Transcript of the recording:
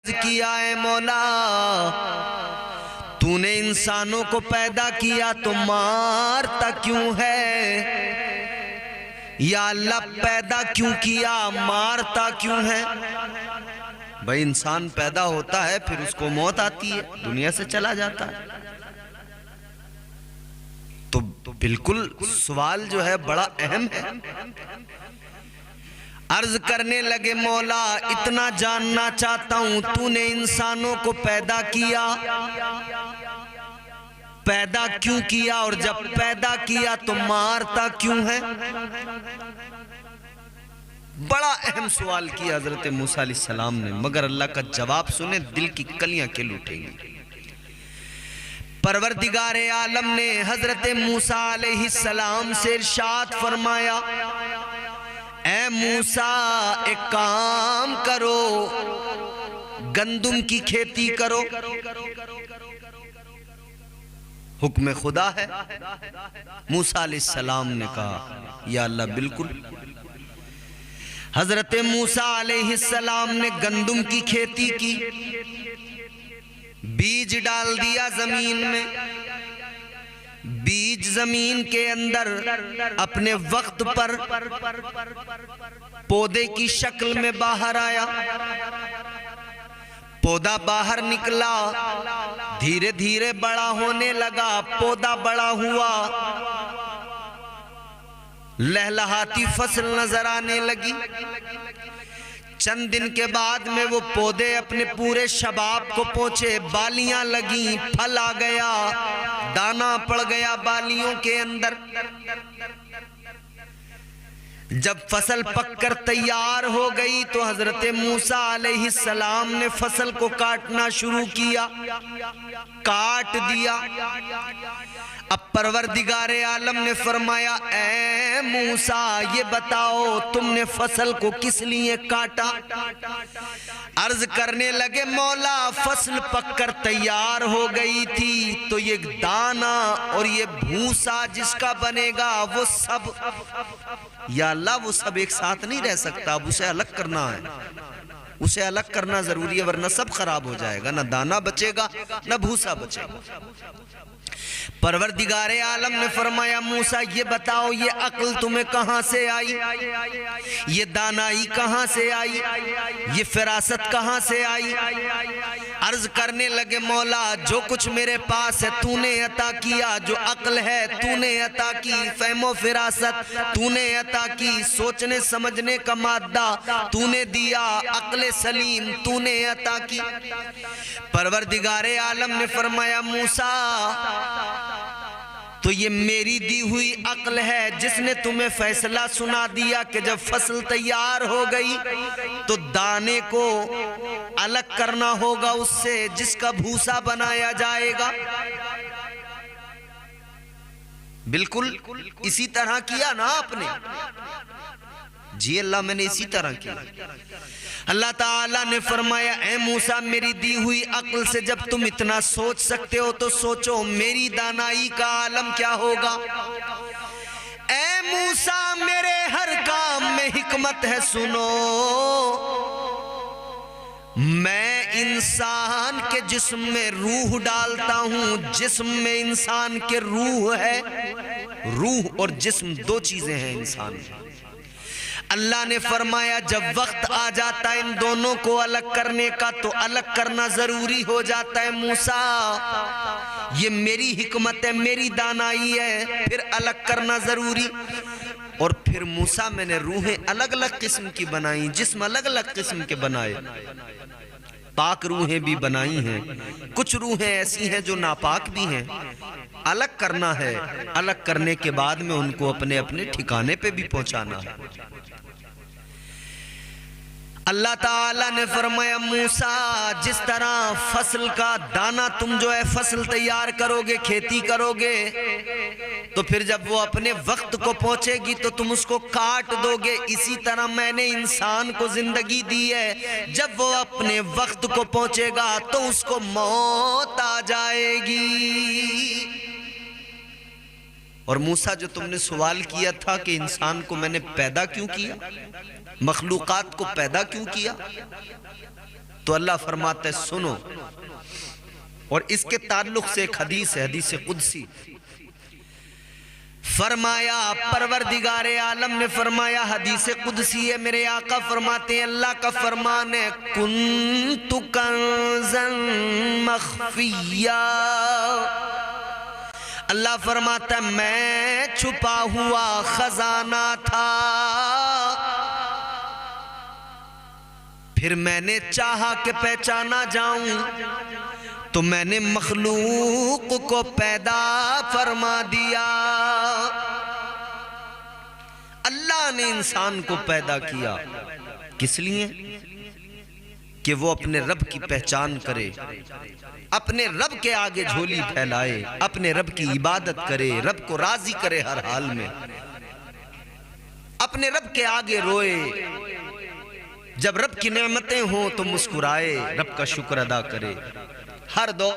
किया है मौला, तूने इंसानों को पैदा किया तो मारता क्यों है? या अल्लाह पैदा क्यों किया, मारता क्यों है? भाई इंसान पैदा होता है फिर उसको मौत आती है, दुनिया से चला जाता है। तो बिल्कुल सवाल जो है बड़ा अहम है। अर्ज करने लगे मौला इतना जानना चाहता हूं, तूने इंसानों को पैदा किया, पैदा क्यों किया, और जब पैदा किया तो मारता क्यों है? बड़ा अहम सवाल किया हजरत मूसा अलैहिस्सलाम ने, मगर अल्लाह का जवाब सुने दिल की कलियां खिल उठेंगी। परवरदिगारे आलम ने हजरत मूसा अलैहिस्सलाम से इरशाद फरमाया, ऐ मूसा एक काम करो, गंदुम की खेती करो। हुक्म खुदा है। मूसा अलैहिस्सलाम ने कहा या अल्लाह बिल्कुल। हजरत मूसा अलैहिस्सलाम ने गंदुम की खेती की, बीज डाल दिया जमीन में, बीज जमीन के अंदर अपने वक्त पर पौधे की शक्ल में बाहर आया। पौधा बाहर निकला, धीरे धीरे बड़ा होने लगा, पौधा बड़ा हुआ, लहलहाती फसल नजर आने लगी। चंद दिन के बाद में वो पौधे अपने पूरे शबाब को पहुंचे, बालियां लगी, फल आ गया, दाना पड़ गया बालियों के अंदर। जब फसल पककर तैयार हो गई तो हजरत मूसा अलैहिस्सलाम ने फसल को काटना शुरू किया, काट दिया। अब परवरदिगारे आलम ने फरमाया, ऐ मूसा ये बताओ तुमने फसल को किस लिए काटा? अर्ज करने लगे मौला फसल पककर तैयार हो गई थी तो ये दाना और ये भूसा जिसका बनेगा वो सब, या अल्लाह वो सब एक साथ नहीं रह सकता, अब उसे अलग करना है, उसे अलग करना जरूरी है, वरना सब खराब हो जाएगा, ना दाना बचेगा ना भूसा बचेगा। परवरदिगारे आलम ने फरमाया, मूसा ये बताओ ये अक्ल तुम्हें कहां से आई, ये दानाई कहां से आई, ये फिरासत कहां से आई? अर्ज करने लगे मौला जो कुछ मेरे पास है तूने अता किया, जो अक्ल है तूने अता की, फहमो फिरासत तूने अता की, सोचने समझने का मादा तूने दिया, अक्ल सलीम तूने अता की। परवरदिगारे आलम ने फरमाया, मूसा तो ये मेरी दी हुई अक्ल है जिसने तुम्हें फैसला सुना दिया कि जब फसल तैयार हो गई तो दाने को अलग करना होगा उससे जिसका भूसा बनाया जाएगा। बिल्कुल इसी तरह किया ना आपने? जी अल्लाह मैंने इसी तरह किया। अल्लाह ताला ने फरमाया, ऐ मूसा मेरी दी हुई अक्ल से जब तुम इतना सोच सकते हो तो सोचो मेरी दानाई का आलम क्या होगा। ऐ मूसा मेरे हर काम में हिकमत है, सुनो मैं इंसान के जिस्म में रूह डालता हूं, जिस्म में इंसान के रूह है, रूह और जिस्म दो चीजें हैं इंसान। अल्लाह ने फरमाया जब वक्त आ जाता है इन दोनों को अलग करने का तो अलग करना जरूरी हो जाता है। मूसा ये मेरी हिकमत है, मेरी दानाई है, फिर अलग करना जरूरी। और फिर मूसा मैंने रूहें अलग अलग किस्म की बनाई, जिस्म अलग अलग किस्म के बनाए, पाक रूहें भी बनाई हैं, कुछ रूहें ऐसी हैं जो नापाक भी हैं, अलग करना है। अलग करने के बाद में उनको अपने अपने ठिकाने पे भी पहुंचाना है। अल्लाह ताला ने फरमाया, मूसा जिस तरह फसल का दाना तुम जो है फसल तैयार करोगे, खेती करोगे, तो फिर जब वो अपने वक्त को पहुंचेगी तो तुम उसको काट दोगे, इसी तरह मैंने इंसान को जिंदगी दी है, जब वो अपने वक्त को पहुंचेगा तो उसको मौत आ जाएगी। और मूसा जो तुमने सवाल किया था कि इंसान को मैंने पैदा क्यों किया, मखलूकात को पैदा क्यों किया, तो अल्लाह फरमाता है सुनो। और इसके ताल्लुक से एक हदीस है, हदीस कुदसी। फरमाया परवरदिगारे आलम ने फरमाया, हदीस कुदसी है, मेरे आका फरमाते हैं, अल्लाह का फरमान है, कुन्तु कंज़न मख्फिया। अल्लाह फरमाता है मैं छुपा हुआ खजाना था, फिर मैंने चाहा कि पहचाना जाऊं तो मैंने मखलूक को पैदा फरमा दिया। अल्लाह ने इंसान को पैदा किया किस लिए? कि वो अपने रब की पहचान करे, अपने रब के आगे झोली फैलाए, अपने रब की इबादत करे, रब को राजी करे हर हाल में, अपने रब के आगे रोए, जब रब की नेमतें हों तो मुस्कुराए, रब का शुक्र अदा करे हर दौर